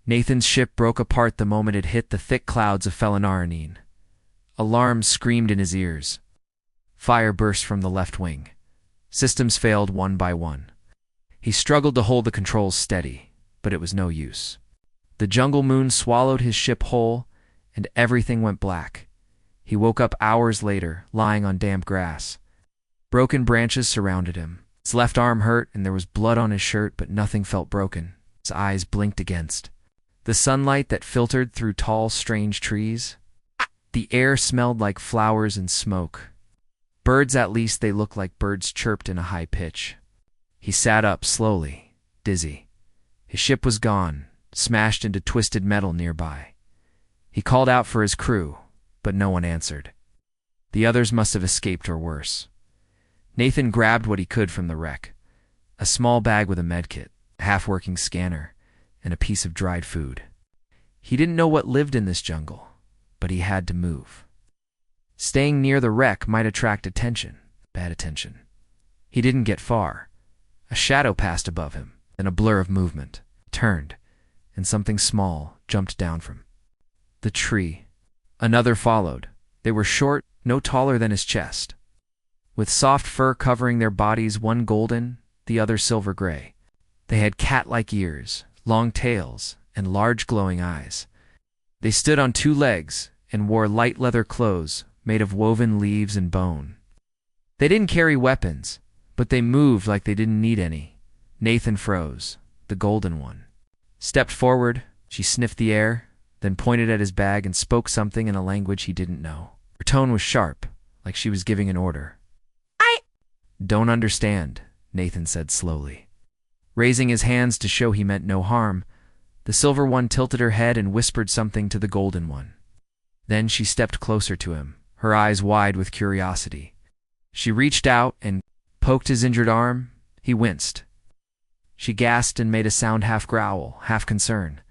Nathan's ship broke apart the moment it hit the thick clouds of Felinaranine. Alarms screamed in his ears. Fire burst from the left wing. Systems failed one by one. He struggled to hold the controls steady, but it was no use. The jungle moon swallowed his ship whole, and everything went black. He woke up hours later, lying on damp grass. Broken branches surrounded him. His left arm hurt, and there was blood on his shirt, but nothing felt broken. His eyes blinked against the sunlight that filtered through tall, strange trees. The air smelled like flowers and smoke. Birds, at least they looked like birds, chirped in a high pitch. He sat up slowly, dizzy. His ship was gone, smashed into twisted metal nearby. He called out for his crew, but no one answered. The others must have escaped or worse. Nathan grabbed what he could from the wreck: a small bag with a medkit, a half-working scanner, and a piece of dried food. He didn't know what lived in this jungle, but he had to move. Staying near the wreck might attract attention, bad attention. He didn't get far. A shadow passed above him, then a blur of movement. Turned, and something small jumped down from the tree. Another followed. They were short, no taller than his chest, with soft fur covering their bodies, one golden, the other silver-gray. They had cat-like ears, long tails, and large glowing eyes. They stood on two legs and wore light leather clothes made of woven leaves and bone. They didn't carry weapons, but they moved like they didn't need any. Nathan froze. The golden one stepped forward. She sniffed the air, then pointed at his bag and spoke something in a language he didn't know. Her tone was sharp, like she was giving an order. "I don't understand," Nathan said slowly. Raising his hands to show he meant no harm, the silver one tilted her head and whispered something to the golden one. Then she stepped closer to him, her eyes wide with curiosity. She reached out and poked his injured arm. He winced. She gasped and made a sound, half growl, half concern.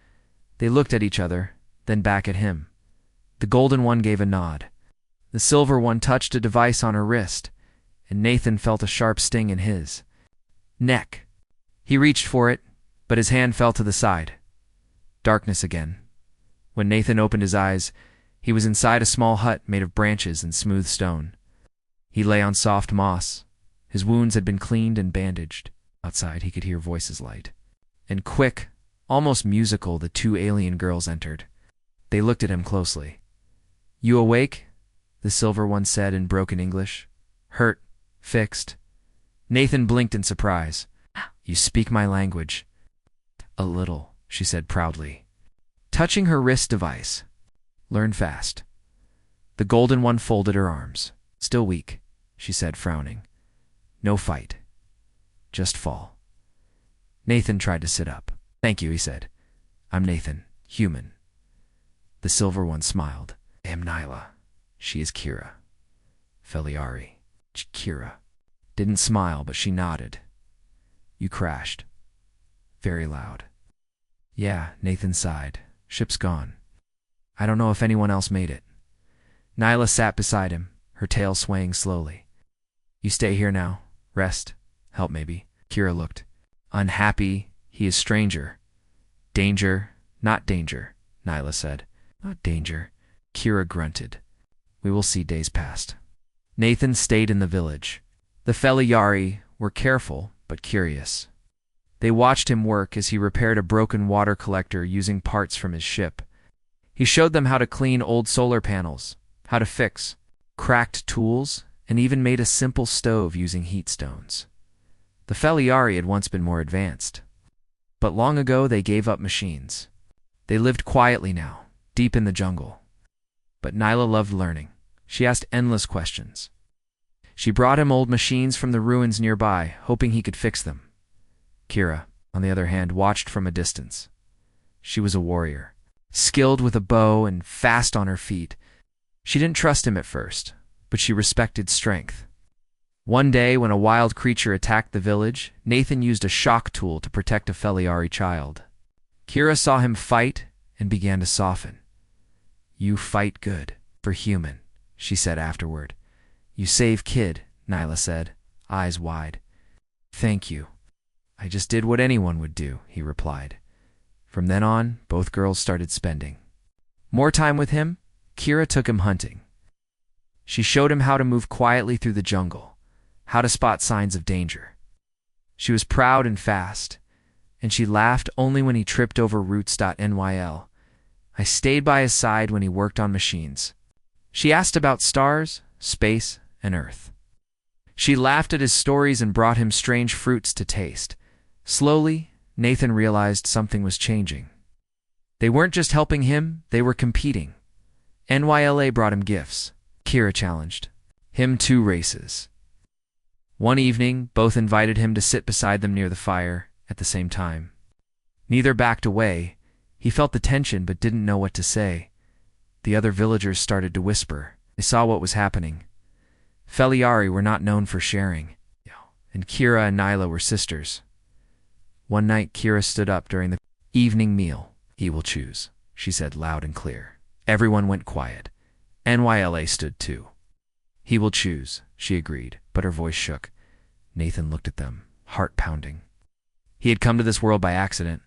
They looked at each other, then back at him. The golden one gave a nod. The silver one touched a device on her wrist, and Nathan felt a sharp sting in his neck. He reached for it, but his hand fell to the side. Darkness again. When Nathan opened his eyes, he was inside a small hut made of branches and smooth stone. He lay on soft moss. His wounds had been cleaned and bandaged. Outside, he could hear voices light. And quick, almost musical, the two alien girls entered. They looked at him closely. "You awake?" the silver one said in broken English. "Hurt, fixed." Nathan blinked in surprise. "You speak my language." "A little," she said proudly, touching her wrist device. "Learn fast." The golden one folded her arms. "Still weak," she said, frowning. "No fight. Just fall." Nathan tried to sit up. "Thank you," he said. "I'm Nathan, human." The silver one smiled. "I am Nyla. She is Kira. Feliari." Kira didn't smile, but she nodded. "You crashed. Very loud." "Yeah," Nathan sighed. "Ship's gone. I don't know if anyone else made it." Nyla sat beside him, her tail swaying slowly. "You stay here now. Rest. Help, maybe." Kira looked unhappy. "He is stranger." "Danger, not danger," Nyla said. "Not danger." Kira grunted. "We will see." Days passed. Nathan stayed in the village. The Feliari were careful but curious. They watched him work as he repaired a broken water collector using parts from his ship. He showed them how to clean old solar panels, how to fix cracked tools, and even made a simple stove using heat stones. The Feliari had once been more advanced, but long ago they gave up machines. They lived quietly now, deep in the jungle. But Nyla loved learning. She asked endless questions. She brought him old machines from the ruins nearby, hoping he could fix them. Kira, on the other hand, watched from a distance. She was a warrior, skilled with a bow and fast on her feet. She didn't trust him at first, but she respected strength. One day, when a wild creature attacked the village, Nathan used a shock tool to protect a Feliari child. Kira saw him fight and began to soften. "You fight good, for human," she said afterward. "You save kid," Nyla said, eyes wide. "Thank you. I just did what anyone would do," he replied. From then on, both girls started spending more time with him. Kira took him hunting. She showed him how to move quietly through the jungle, how to spot signs of danger. She was proud and fast, and she laughed only when he tripped over roots.nyl. I stayed by his side when he worked on machines. She asked about stars, space, and Earth. She laughed at his stories and brought him strange fruits to taste. Slowly, Nathan realized something was changing. They weren't just helping him, they were competing. NYLA brought him gifts. Kira challenged him 2 races. One evening, both invited him to sit beside them near the fire at the same time. Neither backed away. He felt the tension but didn't know what to say. The other villagers started to whisper. They saw what was happening. Feliari were not known for sharing, and Kira and Nyla were sisters. One night, Kira stood up during the evening meal. "He will choose," she said loud and clear. Everyone went quiet. NYLA stood too. "He will choose," she agreed, but her voice shook. Nathan looked at them, heart pounding. He had come to this world by accident,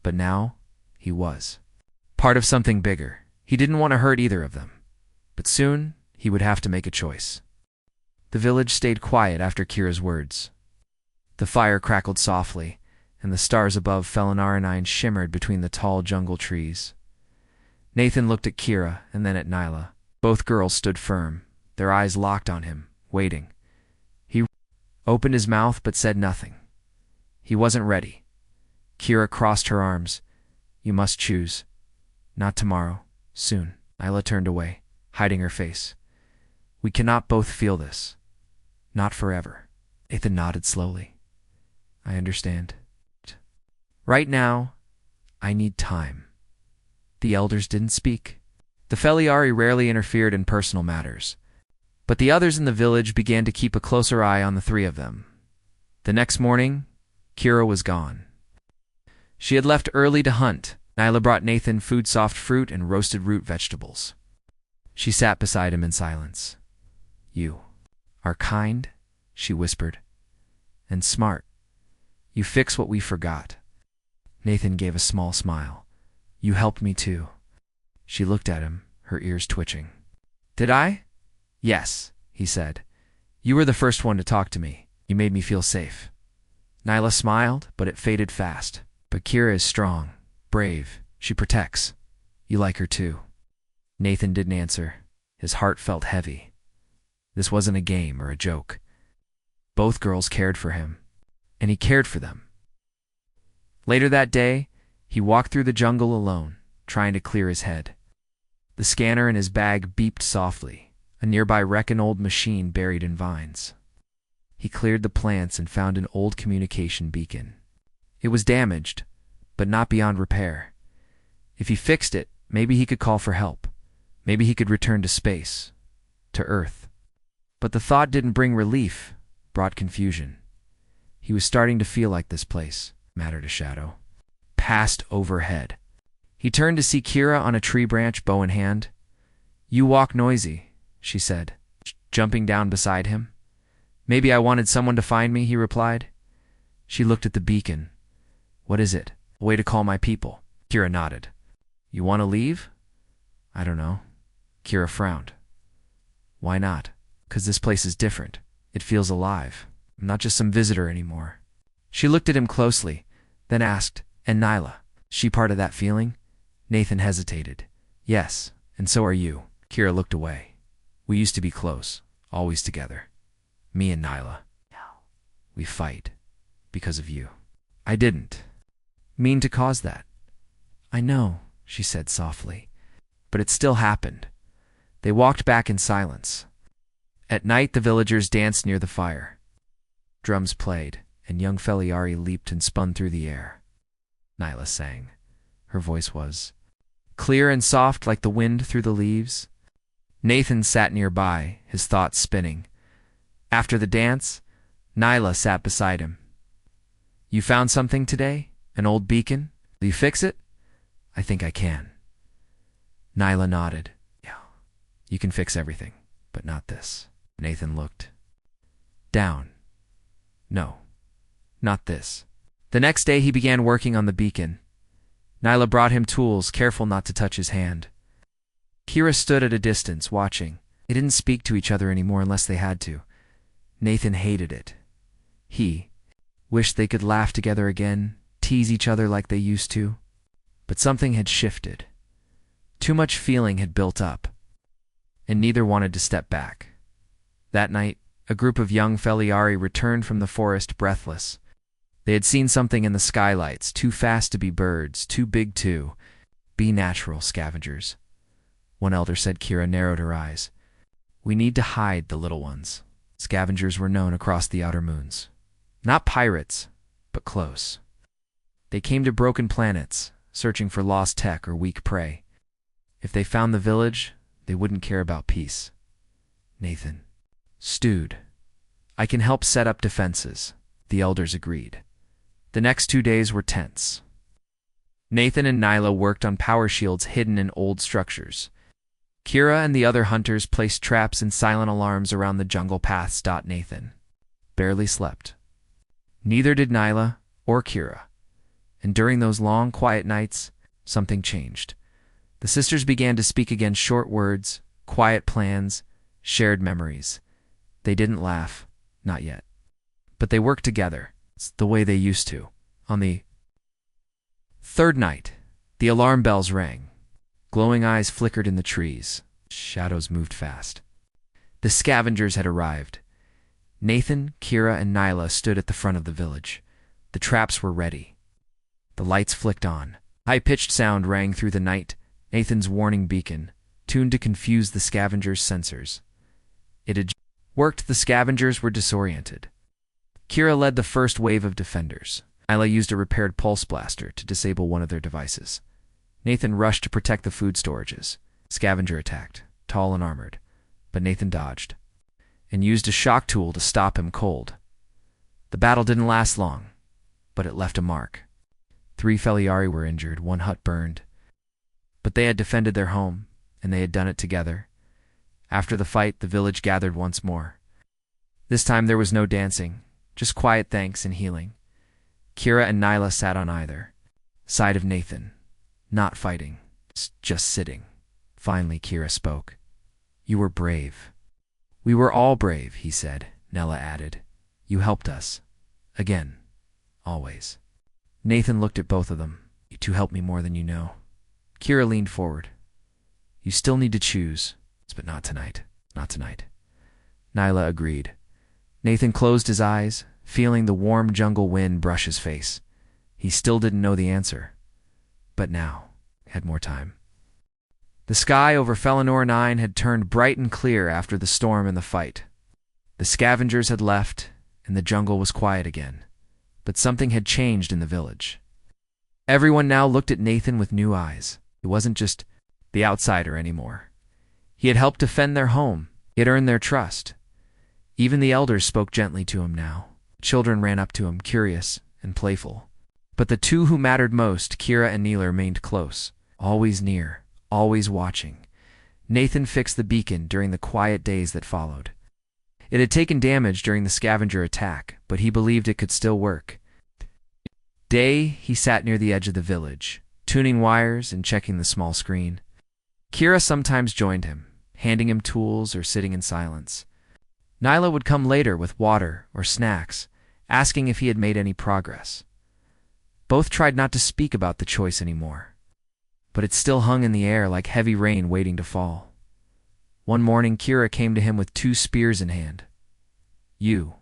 but now he was part of something bigger. He didn't want to hurt either of them, but soon he would have to make a choice. The village stayed quiet after Kira's words. The fire crackled softly, and the stars above Felinarinine shimmered between the tall jungle trees. Nathan looked at Kira and then at Nyla. Both girls stood firm, their eyes locked on him, waiting. He opened his mouth but said nothing. He wasn't ready. Kira crossed her arms. "You must choose. Not tomorrow. Soon." Nyla turned away, hiding her face. "We cannot both feel this. Not forever." Nathan nodded slowly. "I understand. Right now, I need time." The elders didn't speak. The Feliari rarely interfered in personal matters, but the others in the village began to keep a closer eye on the 3 of them. The next morning, Kira was gone. She had left early to hunt. Nyla brought Nathan soft fruit and roasted root vegetables. She sat beside him in silence. "You are kind," she whispered, "and smart. You fix what we forgot." Nathan gave a small smile. "You helped me too." She looked at him, her ears twitching. "Did I?" "Yes," he said. "You were the first one to talk to me. You made me feel safe." Nyla smiled, but it faded fast. "But Kira is strong, brave. She protects. You like her too." Nathan didn't answer. His heart felt heavy. This wasn't a game or a joke. Both girls cared for him, and he cared for them. Later that day, he walked through the jungle alone, trying to clear his head. The scanner in his bag beeped softly, a nearby wrecking old machine buried in vines. He cleared the plants and found an old communication beacon. It was damaged, but not beyond repair. If he fixed it, maybe he could call for help. Maybe he could return to space, to Earth. But the thought didn't bring relief, brought confusion. He was starting to feel like this place mattered a shadow. Passed overhead. He turned to see Kira on a tree branch, bow in hand. "You walk noisy," she said, jumping down beside him. "Maybe I wanted someone to find me," he replied. She looked at the beacon. "What is it?" "A way to call my people." Kira nodded. "You want to leave?" "I don't know." Kira frowned. "Why not?" "'Cause this place is different. It feels alive. I'm not just some visitor anymore." She looked at him closely, then asked, "And Nyla, she part of that feeling?" Nathan hesitated. "Yes, and so are you." Kira looked away. "We used to be close, always together. Me and Nyla. We fight because of you." "I didn't mean to cause that." "I know," she said softly, "but it still happened." They walked back in silence. At night, the villagers danced near the fire. Drums played, and young Feliari leaped and spun through the air. Nyla sang. Her voice was clear and soft like the wind through the leaves. Nathan sat nearby, his thoughts spinning. After the dance, Nyla sat beside him. "You found something today? An old beacon? Will you fix it?" "I think I can." Nyla nodded. "Yeah, you can fix everything, but not this." Nathan looked down. "No, not this." The next day he began working on the beacon. Nyla brought him tools, careful not to touch his hand. Kira stood at a distance, watching. They didn't speak to each other anymore unless they had to. Nathan hated it. He wished they could laugh together again, tease each other like they used to. But something had shifted. Too much feeling had built up, and neither wanted to step back. That night, a group of young Feliari returned from the forest breathless. They had seen something in the skylights, too fast to be birds, too big to be natural scavengers. One elder said. Kira narrowed her eyes. We need to hide the little ones. Scavengers were known across the outer moons. Not pirates, but close. They came to broken planets, searching for lost tech or weak prey. If they found the village, they wouldn't care about peace. Nathan stewed. I can help set up defenses, the elders agreed. The next 2 days were tense. Nathan and Nyla worked on power shields hidden in old structures. Kira and the other hunters placed traps and silent alarms around the jungle paths. Nathan barely slept. Neither did Nyla or Kira. And during those long, quiet nights, something changed. The sisters began to speak again, short words, quiet plans, shared memories. They didn't laugh, not yet. But they worked together, the way they used to. On the third night, the alarm bells rang. Glowing eyes flickered in the trees. Shadows moved fast. The scavengers had arrived. Nathan, Kira, and Nyla stood at the front of the village. The traps were ready. The lights flicked on. High-pitched sound rang through the night, Nathan's warning beacon, tuned to confuse the scavengers' sensors. It had worked. The scavengers were disoriented. Kira led the first wave of defenders. Nyla used a repaired pulse blaster to disable one of their devices. Nathan rushed to protect the food storages. Scavenger attacked, tall and armored, but Nathan dodged and used a shock tool to stop him cold. The battle didn't last long, but it left a mark. 3 Feliari were injured, 1 hut burned. But they had defended their home, and they had done it together. After the fight, the village gathered once more. This time there was no dancing, just quiet thanks and healing. Kira and Nyla sat on either side of Nathan, not fighting, just sitting. Finally, Kira spoke. You were brave. We were all brave, he said. Nella added. You helped us. Again. Always. Nathan looked at both of them. You two helped me more than you know. Kira leaned forward. You still need to choose, but not tonight. Not tonight. Nyla agreed. Nathan closed his eyes, feeling the warm jungle wind brush his face. He still didn't know the answer. But now, had more time. The sky over Felinor 9 had turned bright and clear after the storm and the fight. The scavengers had left, and the jungle was quiet again. But something had changed in the village. Everyone now looked at Nathan with new eyes. He wasn't just the outsider anymore. He had helped defend their home. He had earned their trust. Even the elders spoke gently to him now. Children ran up to him, curious and playful. But the two who mattered most, Kira and Neela, remained close, always near, always watching. Nathan fixed the beacon during the quiet days that followed. It had taken damage during the scavenger attack, but he believed it could still work. Day, he sat near the edge of the village, tuning wires and checking the small screen. Kira sometimes joined him, handing him tools or sitting in silence. Nyla would come later with water or snacks, asking if he had made any progress. Both tried not to speak about the choice anymore, but it still hung in the air like heavy rain waiting to fall. One morning, Kira came to him with 2 spears in hand. You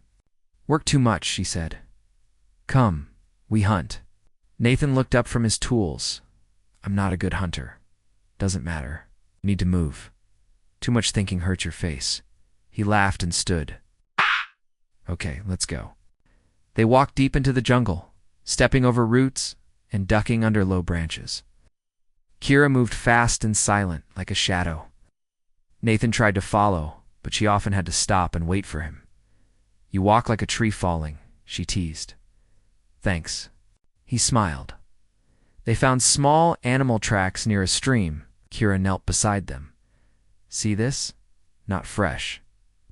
work too much, she said. Come, we hunt. Nathan looked up from his tools. I'm not a good hunter. Doesn't matter. You need to move. Too much thinking hurts your face. He laughed and stood. Okay, let's go. They walked deep into the jungle, stepping over roots and ducking under low branches. Kira moved fast and silent, like a shadow. Nathan tried to follow, but she often had to stop and wait for him. You walk like a tree falling, she teased. Thanks. He smiled. They found small animal tracks near a stream. Kira knelt beside them. See this? Not fresh,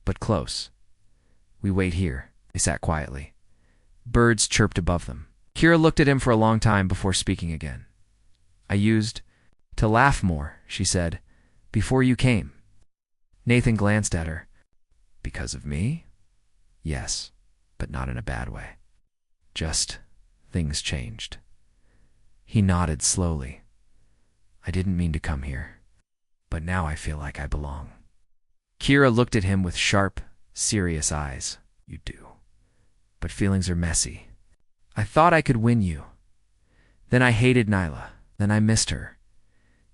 but close. We wait here. They sat quietly. Birds chirped above them. Kira looked at him for a long time before speaking again. I used to laugh more, she said, before you came. Nathan glanced at her. Because of me? Yes, but not in a bad way. Just things changed. He nodded slowly. I didn't mean to come here, but now I feel like I belong. Kira looked at him with sharp, serious eyes. You do. But feelings are messy. I thought I could win you. Then I hated Nyla. Then I missed her.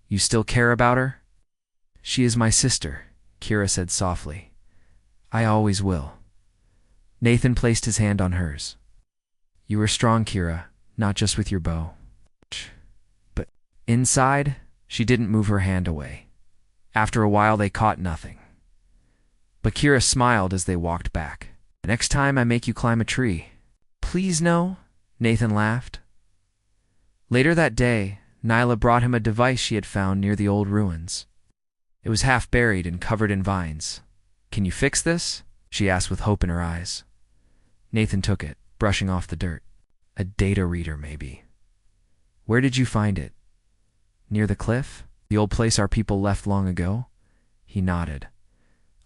You still care about her? She is my sister, Kira said softly. I always will. Nathan placed his hand on hers. You are strong, Kira, not just with your bow. But inside, she didn't move her hand away. After a while, they caught nothing. But Kira smiled as they walked back. Next time I make you climb a tree. Please no, Nathan laughed. Later that day, Nyla brought him a device she had found near the old ruins. It was half buried and covered in vines. Can you fix this? She asked with hope in her eyes. Nathan took it, brushing off the dirt. A data reader, maybe. Where did you find it? Near the cliff? The old place our people left long ago? He nodded.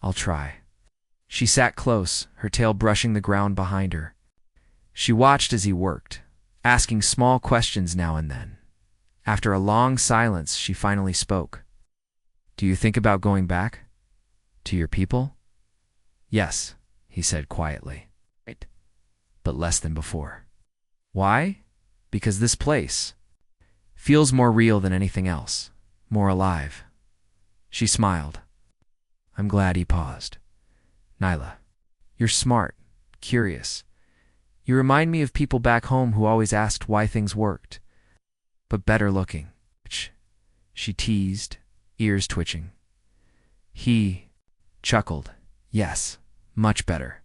I'll try. She sat close, her tail brushing the ground behind her. She watched as he worked, asking small questions now and then. After a long silence, she finally spoke. Do you think about going back? To your people? Yes, he said quietly. Right. But less than before. Why? Because this place feels more real than anything else, more alive. She smiled. I'm glad he paused. Nyla, you're smart, curious. You remind me of people back home who always asked why things worked. But better looking. She teased, ears twitching. He chuckled. Yes, much better.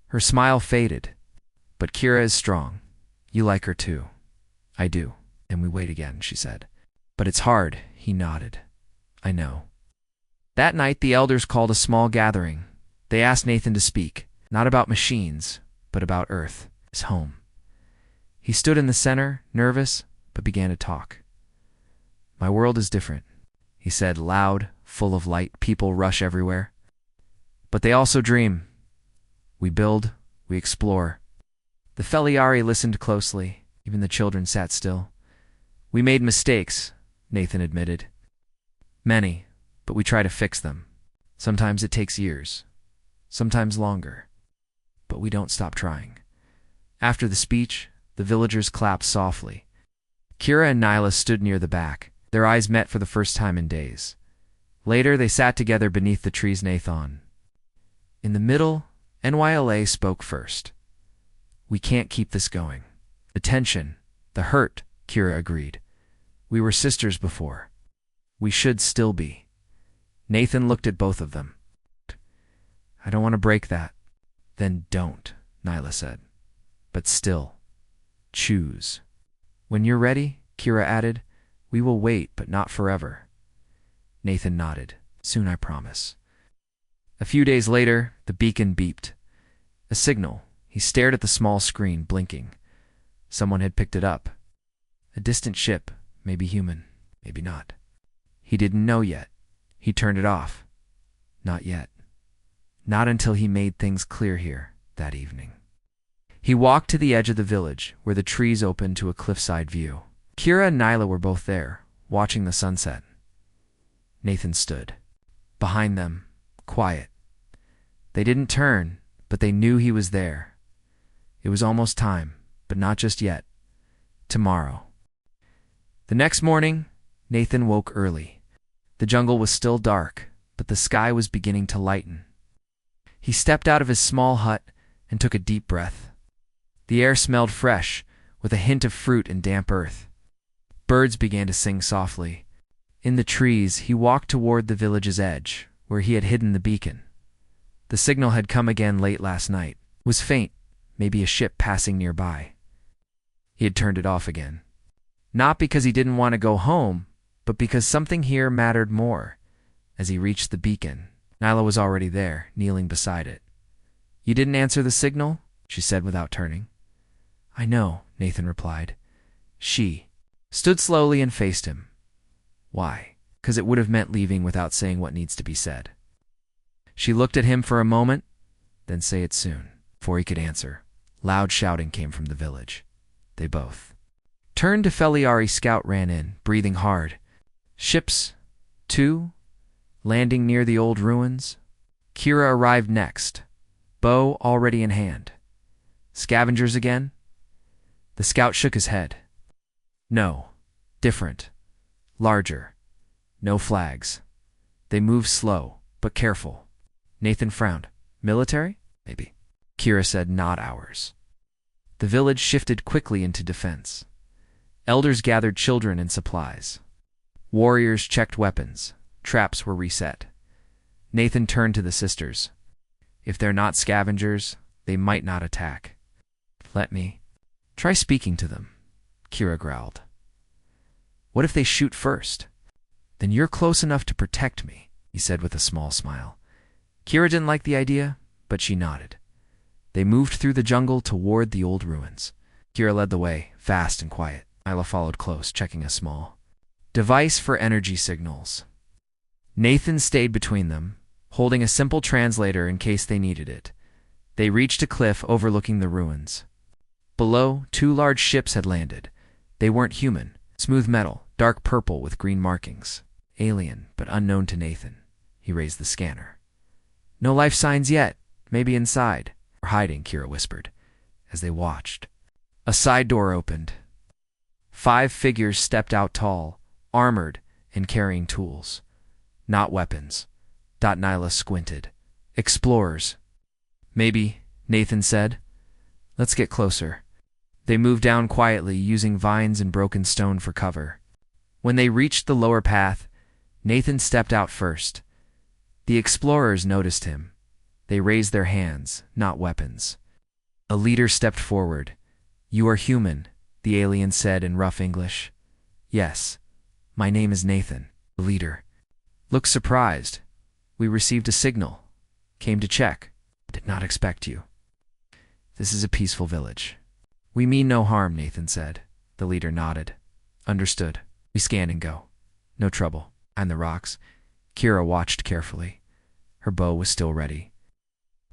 Her smile faded. But Kira is strong. You like her too. I do. And we wait again, she said. But it's hard, he nodded. I know. That night the elders called a small gathering. They asked Nathan to speak, not about machines, but about Earth, his home. He stood in the center, nervous, but began to talk. My world is different, he said, loud, full of light. People rush everywhere. But they also dream. We build, we explore. The Feliari listened closely. Even the children sat still. We made mistakes, Nathan admitted. Many, but we try to fix them. Sometimes it takes years, sometimes longer. But we don't stop trying. After the speech, the villagers clapped softly. Kira and Nyla stood near the back. Their eyes met for the first time in days. Later, they sat together beneath the trees Nathan. In the middle, NYLA spoke first. We can't keep this going. The tension, the hurt, Kira agreed. We were sisters before. We should still be. Nathan looked at both of them. I don't want to break that. Then don't, Nyla said. But still, choose. When you're ready, Kira added, we will wait, but not forever. Nathan nodded. Soon, I promise. A few days later, the beacon beeped. A signal. He stared at the small screen, blinking. Someone had picked it up. A distant ship, maybe human, maybe not. He didn't know yet. He turned it off. Not yet. Not until he made things clear here that evening. He walked to the edge of the village, where the trees opened to a cliffside view. Kira and Nyla were both there, watching the sunset. Nathan stood. Behind them, quiet. They didn't turn, but they knew he was there. It was almost time, but not just yet. Tomorrow. The next morning, Nathan woke early. The jungle was still dark, but the sky was beginning to lighten. He stepped out of his small hut and took a deep breath. The air smelled fresh, with a hint of fruit and damp earth. Birds began to sing softly. In the trees, he walked toward the village's edge, where he had hidden the beacon. The signal had come again late last night. It was faint, maybe a ship passing nearby. He had turned it off again. Not because he didn't want to go home, but because something here mattered more. As he reached the beacon, Nyla was already there, kneeling beside it. You didn't answer the signal? She said without turning. I know, Nathan replied. She. stood slowly and faced him. Why? 'Cause it would have meant leaving without saying what needs to be said. She looked at him for a moment, then say it soon. Before he could answer, loud shouting came from the village. They both turned to Feliari. Scout ran in, breathing hard. Ships, too, landing near the old ruins. Kira arrived next, bow already in hand. Scavengers again? The scout shook his head. No, different, larger, no flags. They moved slow, but careful. Nathan frowned. Military? Maybe. Kira said, not ours. The village shifted quickly into defense. Elders gathered children and supplies. Warriors checked weapons. Traps were reset. Nathan turned to the sisters. If they're not scavengers, they might not attack. Let me try speaking to them, Kira growled. What if they shoot first? Then you're close enough to protect me, he said with a small smile. Kira didn't like the idea, but she nodded. They moved through the jungle toward the old ruins. Kira led the way, fast and quiet. Isla followed close, checking a small device for energy signals. Nathan stayed between them, holding a simple translator in case they needed it. They reached a cliff overlooking the ruins. Below, 2 large ships had landed. They weren't human. Smooth metal, dark purple with green markings. Alien, but unknown to Nathan. He raised the scanner. No life signs yet. Maybe inside. Or hiding, Kira whispered, as they watched. A side door opened. 5 figures stepped out tall, armored, and carrying tools. Not weapons. Nyla squinted. Explorers. Maybe, Nathan said. Let's get closer. They moved down quietly, using vines and broken stone for cover. When they reached the lower path, Nathan stepped out first. The explorers noticed him. They raised their hands, not weapons. A leader stepped forward. You are human, the alien said in rough English. Yes. My name is Nathan, the leader. Looked surprised. We received a signal. Came to check. Did not expect you. This is a peaceful village. We mean no harm, Nathan said. The leader nodded. Understood. We scan and go. No trouble. On the rocks. Kira watched carefully. Her bow was still ready.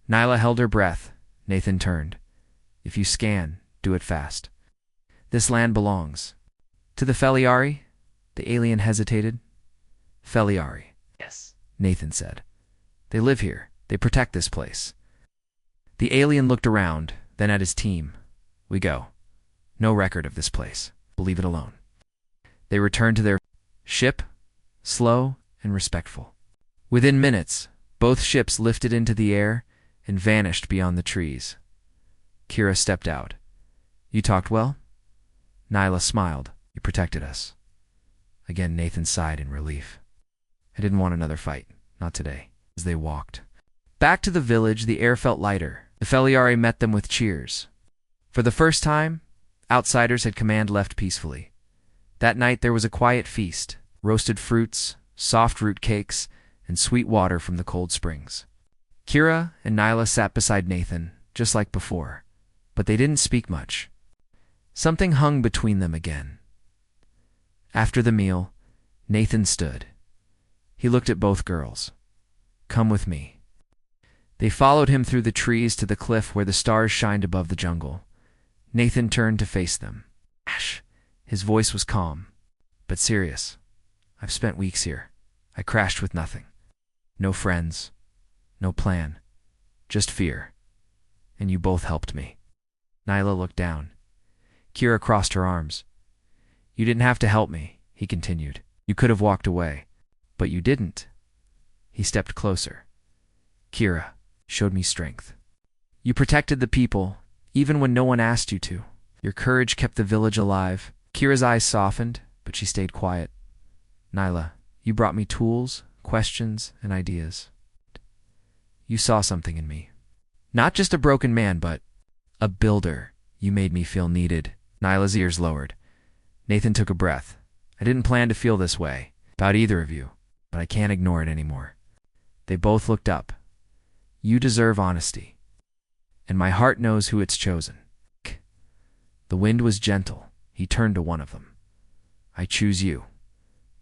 Nyla held her breath. Nathan turned. If you scan, do it fast. This land belongs. To the Feliari? The alien hesitated. Feliari. Yes, Nathan said. They live here. They protect this place. The alien looked around, then at his team. We go. No record of this place. We'll leave it alone. They returned to their ship, slow and respectful. Within minutes, both ships lifted into the air and vanished beyond the trees. Kira stepped out. You talked well? Nyla smiled. You protected us. Again, Nathan sighed in relief. I didn't want another fight. Not today. As they walked back to the village, the air felt lighter. The Feliari met them with cheers. For the first time, outsiders had command left peacefully. That night there was a quiet feast. Roasted fruits, soft root cakes, and sweet water from the cold springs. Kira and Nyla sat beside Nathan, just like before, but they didn't speak much. Something hung between them again. After the meal, Nathan stood. He looked at both girls. Come with me. They followed him through the trees to the cliff where the stars shined above the jungle. Nathan turned to face them. Ash. His voice was calm, but serious. I've spent weeks here. I crashed with nothing. No friends. No plan. Just fear. And you both helped me. Nyla looked down. Kira crossed her arms. You didn't have to help me, he continued. You could have walked away. But you didn't. He stepped closer. Kira showed me strength. You protected the people, even when no one asked you to. Your courage kept the village alive. Kira's eyes softened, but she stayed quiet. Nyla, you brought me tools, questions, and ideas. You saw something in me. Not just a broken man, but a builder. You made me feel needed. Nyla's ears lowered. Nathan took a breath. I didn't plan to feel this way about either of you, but I can't ignore it anymore. They both looked up. You deserve honesty, and my heart knows who it's chosen. The wind was gentle. He turned to one of them. I choose you.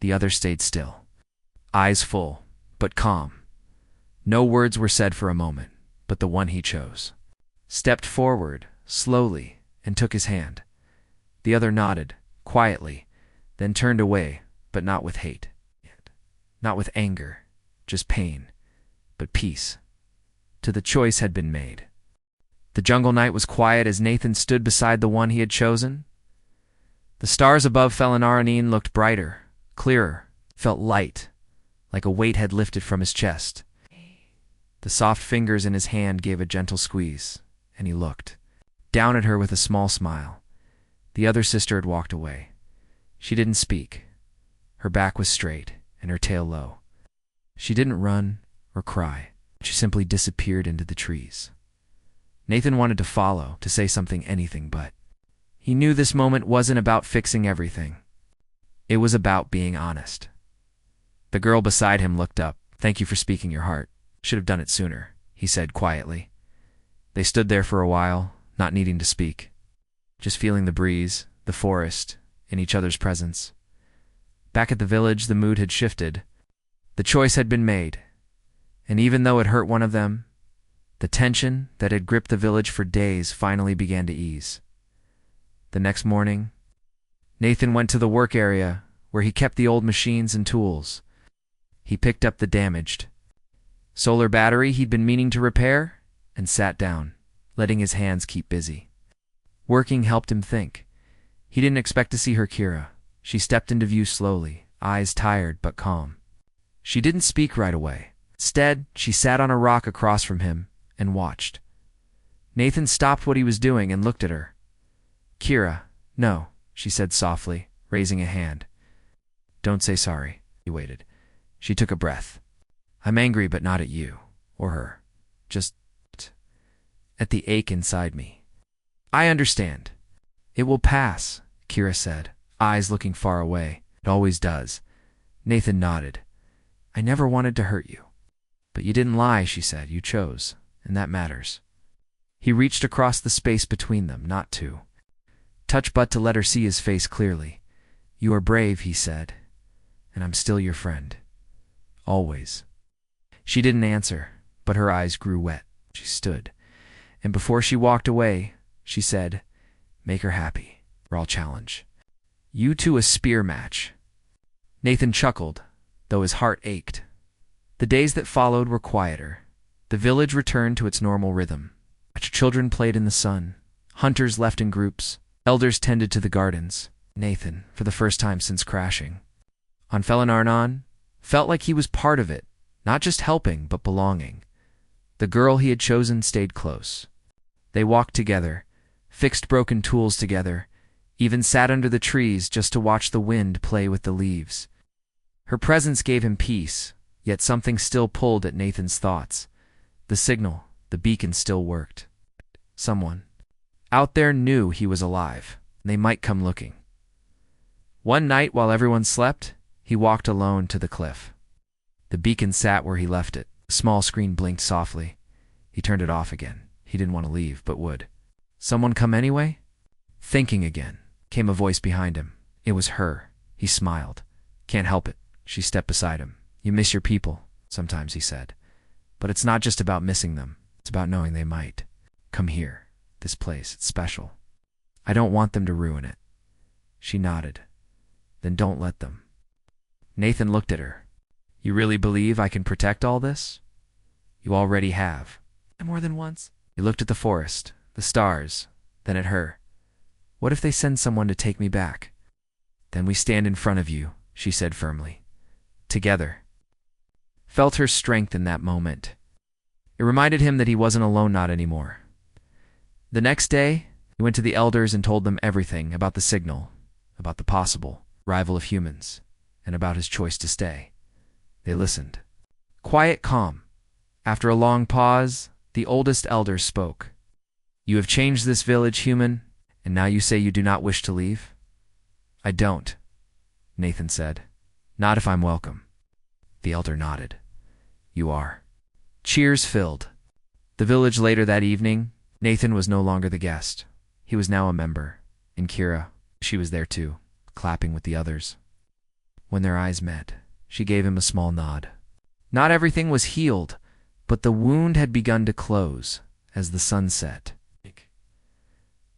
The other stayed still, eyes full, but calm. No words were said for a moment, but the one he chose stepped forward, slowly, and took his hand. The other nodded, quietly, then turned away, but not with hate. Not with anger, just pain, but peace. The choice had been made. The jungle night was quiet as Nathan stood beside the one he had chosen. The stars above Felanarnine looked brighter, clearer, felt light, like a weight had lifted from his chest. The soft fingers in his hand gave a gentle squeeze, and he looked down at her with a small smile. The other sister had walked away. She didn't speak. Her back was straight, and her tail low. She didn't run or cry. She simply disappeared into the trees. Nathan wanted to follow, to say something, anything, but he knew this moment wasn't about fixing everything. It was about being honest. The girl beside him looked up. "Thank you for speaking your heart. Should have done it sooner," he said quietly. They stood there for a while, not needing to speak, just feeling the breeze, the forest, in each other's presence. Back at the village, the mood had shifted. The choice had been made, and even though it hurt one of them, the tension that had gripped the village for days finally began to ease. The next morning, Nathan went to the work area where he kept the old machines and tools. He picked up the damaged solar battery he'd been meaning to repair and sat down, letting his hands keep busy. Working helped him think. He didn't expect to see her Kira. She stepped into view slowly, eyes tired but calm. She didn't speak right away. Instead, she sat on a rock across from him and watched. Nathan stopped what he was doing and looked at her. "Kira, no," she said softly, raising a hand. "Don't say sorry." He waited. She took a breath. "I'm angry, but not at you or her. Just at the ache inside me." "I understand. It will pass," Kira said, eyes looking far away. "It always does." Nathan nodded. "I never wanted to hurt you." "But you didn't lie," she said. "You chose, and that matters." He reached across the space between them, not to touch but to let her see his face clearly. "You are brave," he said, "and I'm still your friend. Always." She didn't answer, but her eyes grew wet. She stood, and before she walked away, she said, "Make her happy, or I'll challenge you to a spear match." Nathan chuckled, though his heart ached. The days that followed were quieter. The village returned to its normal rhythm. Children played in the sun. Hunters left in groups. Elders tended to the gardens. Nathan, for the first time since crashing on Felanarnon, felt like he was part of it, not just helping, but belonging. The girl he had chosen stayed close. They walked together, fixed broken tools together, even sat under the trees just to watch the wind play with the leaves. Her presence gave him peace, yet something still pulled at Nathan's thoughts. The signal, the beacon still worked. Someone out there knew he was alive, and they might come looking. One night while everyone slept, he walked alone to the cliff. The beacon sat where he left it. A small screen blinked softly. He turned it off again. He didn't want to leave, but would someone come anyway? Thinking again, came a voice behind him. It was her. He smiled. "Can't help it." She stepped beside him. "You miss your people," sometimes he said. "But it's not just about missing them. It's about knowing they might come here. This place, it's special. I don't want them to ruin it." She nodded. "Then don't let them." Nathan looked at her. "You really believe I can protect all this?" "You already have." "More than once." He looked at the forest, the stars, then at her. "What if they send someone to take me back?" "Then we stand in front of you," she said firmly. "Together." Felt her strength in that moment. It reminded him that he wasn't alone, not anymore. The next day, he went to the elders and told them everything about the signal, about the possible arrival of humans, and about his choice to stay. They listened. Quiet, calm. After a long pause, the oldest elder spoke. "You have changed this village, human, and now you say you do not wish to leave?" "I don't," Nathan said. "Not if I'm welcome." The elder nodded. "You are." Cheers filled the village. Later that evening, Nathan was no longer the guest. He was now a member. And Kira, she was there too, clapping with the others. When their eyes met, she gave him a small nod. Not everything was healed, but the wound had begun to close as the sun set.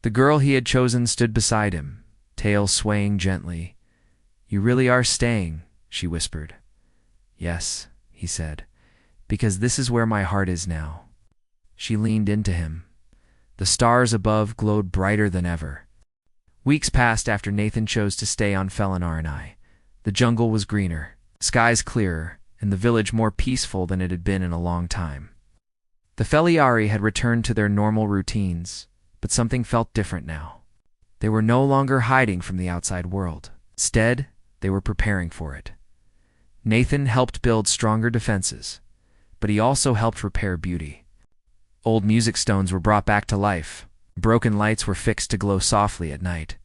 The girl he had chosen stood beside him, tail swaying gently. "You really are staying," she whispered. "Yes," he said, "because this is where my heart is now." She leaned into him. The stars above glowed brighter than ever. Weeks passed after Nathan chose to stay on Felinarini. The jungle was greener, skies clearer, and the village more peaceful than it had been in a long time. The Feliari had returned to their normal routines, but something felt different now. They were no longer hiding from the outside world. Instead, they were preparing for it. Nathan helped build stronger defenses, but he also helped repair beauty. Old music stones were brought back to life. Broken lights were fixed to glow softly at night.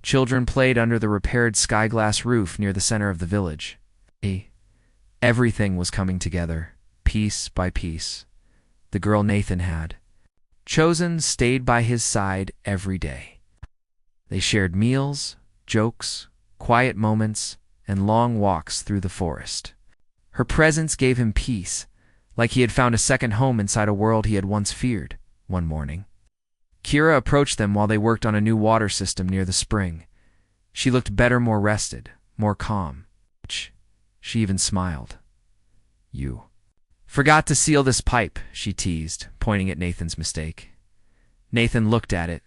Children played under the repaired sky-glass roof near the center of the village. Everything was coming together, piece by piece. The girl Nathan had chosen stayed by his side every day. They shared meals, jokes, quiet moments, and long walks through the forest. Her presence gave him peace, like he had found a second home inside a world he had once feared. One morning, Kira approached them while they worked on a new water system near the spring. She looked better, more rested, more calm. She even smiled. "You forgot to seal this pipe," she teased, pointing at Nathan's mistake. Nathan looked at it,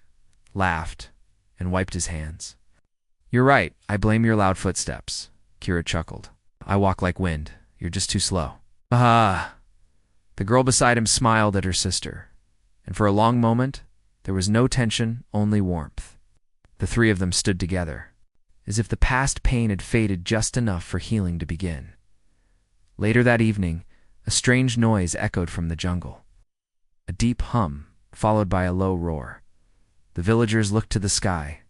laughed, and wiped his hands. "You're right, I blame your loud footsteps," Kira chuckled. "I walk like wind, you're just too slow." "Ah!" The girl beside him smiled at her sister, and for a long moment, there was no tension, only warmth. The three of them stood together, as if the past pain had faded just enough for healing to begin. Later that evening, a strange noise echoed from the jungle. A deep hum, followed by a low roar. The villagers looked to the sky.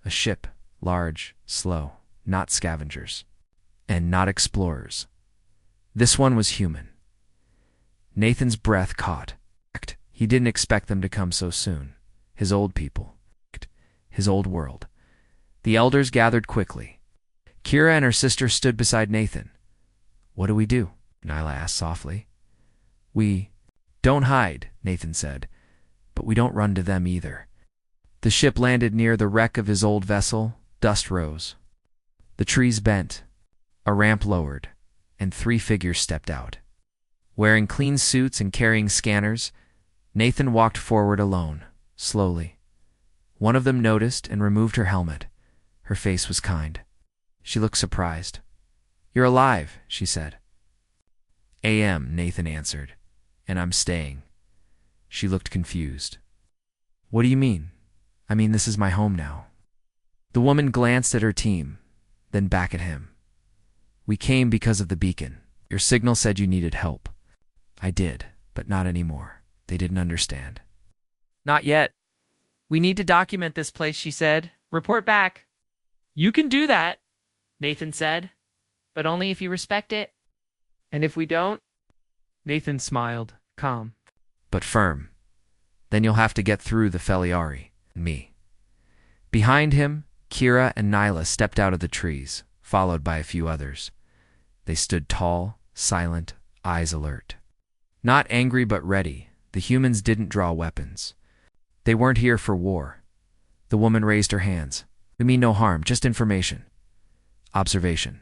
A ship, large, slow, not scavengers, and not explorers. This one was human. Nathan's breath caught. He didn't expect them to come so soon. His old people. His old world. The elders gathered quickly. Kira and her sister stood beside Nathan. "What do we do?" Nyla asked softly. "We don't hide," Nathan said, "but we don't run to them either." The ship landed near the wreck of his old vessel. Dust rose. The trees bent. A ramp lowered, and 3 figures stepped out. Wearing clean suits and carrying scanners, Nathan walked forward alone, slowly. One of them noticed and removed her helmet. Her face was kind. She looked surprised. "You're alive," she said. "AM," Nathan answered, "and I'm staying." She looked confused. "What do you mean?" "I mean, this is my home now." The woman glanced at her team, then back at him. "We came because of the beacon. Your signal said you needed help." "I did, but not anymore." They didn't understand. "Not yet. We need to document this place," she said. "Report back." "You can do that," Nathan said, "but only if you respect it." "And if we don't?" Nathan smiled, calm, but firm. "Then you'll have to get through the Feliari and me." Behind him, Kira and Nyla stepped out of the trees, followed by a few others. They stood tall, silent, eyes alert. Not angry but ready, the humans didn't draw weapons. They weren't here for war. The woman raised her hands. "We mean no harm, just information." "Observation."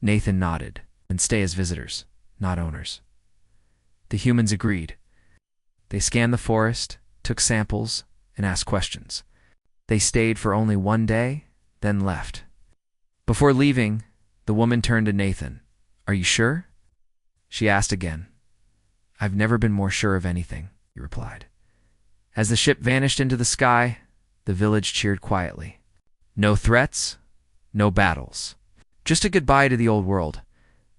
Nathan nodded. "And stay as visitors, not owners." The humans agreed. They scanned the forest, took samples, and asked questions. They stayed for only 1 day, then left. Before leaving, the woman turned to Nathan. "Are you sure?" She asked again. "I've never been more sure of anything," he replied. As the ship vanished into the sky, the village cheered quietly. No threats, no battles. Just a goodbye to the old world.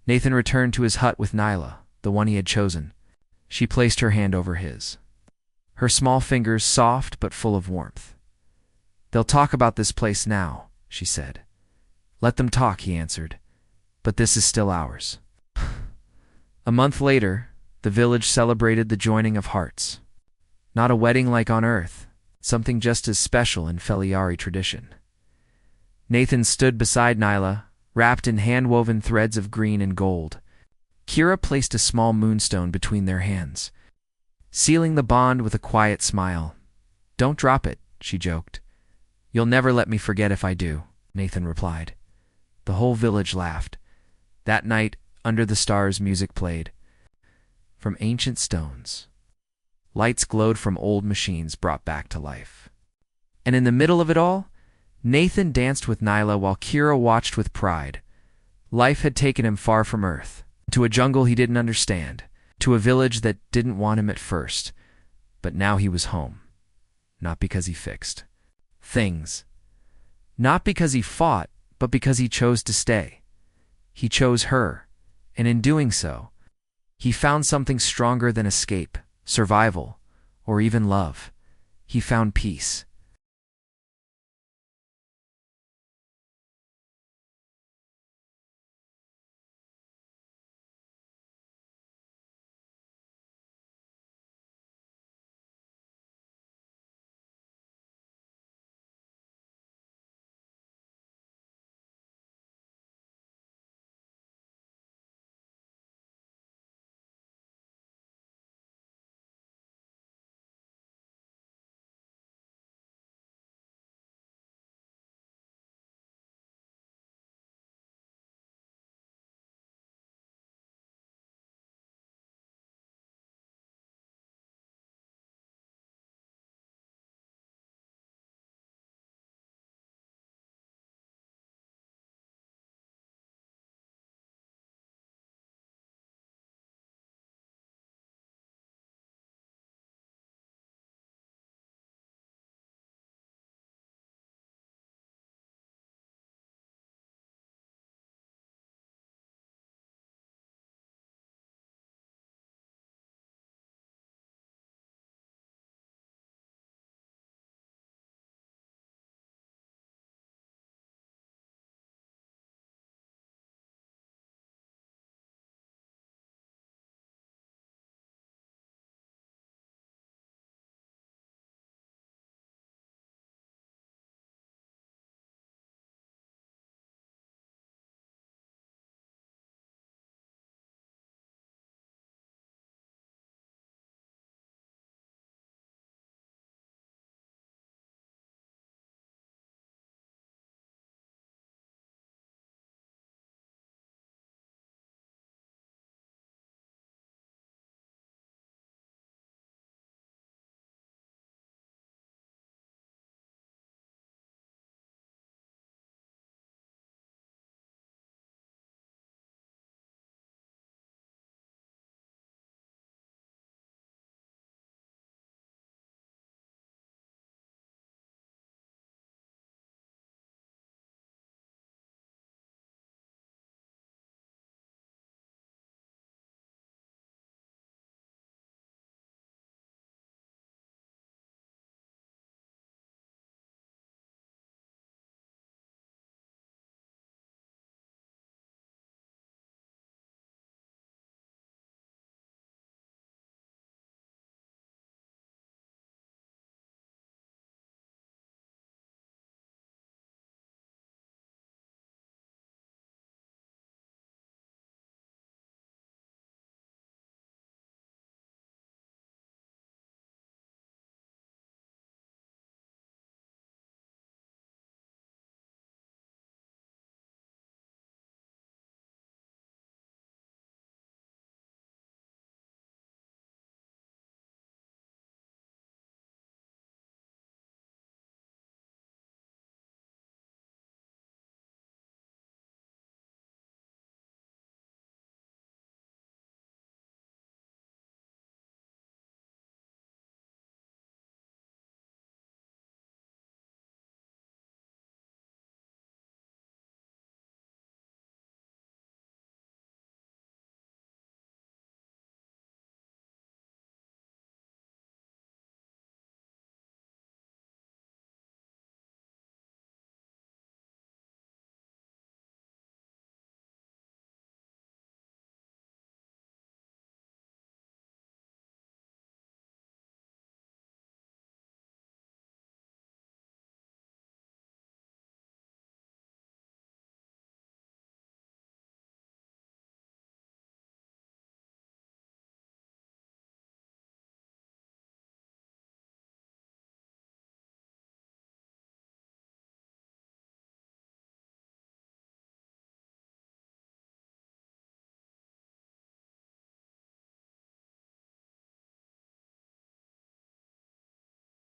Nathan returned to his hut with Nyla, the one he had chosen. She placed her hand over his. Her small fingers soft but full of warmth. "They'll talk about this place now," she said. "Let them talk," he answered. "But this is still ours." A month later, the village celebrated the joining of hearts. Not a wedding like on Earth, something just as special in Feliari tradition. Nathan stood beside Nyla, wrapped in hand-woven threads of green and gold. Kira placed a small moonstone between their hands, sealing the bond with a quiet smile. "Don't drop it," she joked. "You'll never let me forget if I do," Nathan replied. The whole village laughed. That night, under the stars, music played from ancient stones. Lights glowed from old machines brought back to life. And in the middle of it all, Nathan danced with Nyla while Kira watched with pride. Life had taken him far from Earth, to a jungle he didn't understand, to a village that didn't want him at first. But now he was home. Not because he fixed things. Not because he fought, but because he chose to stay. He chose her, and in doing so, he found something stronger than escape, survival, or even love. He found peace.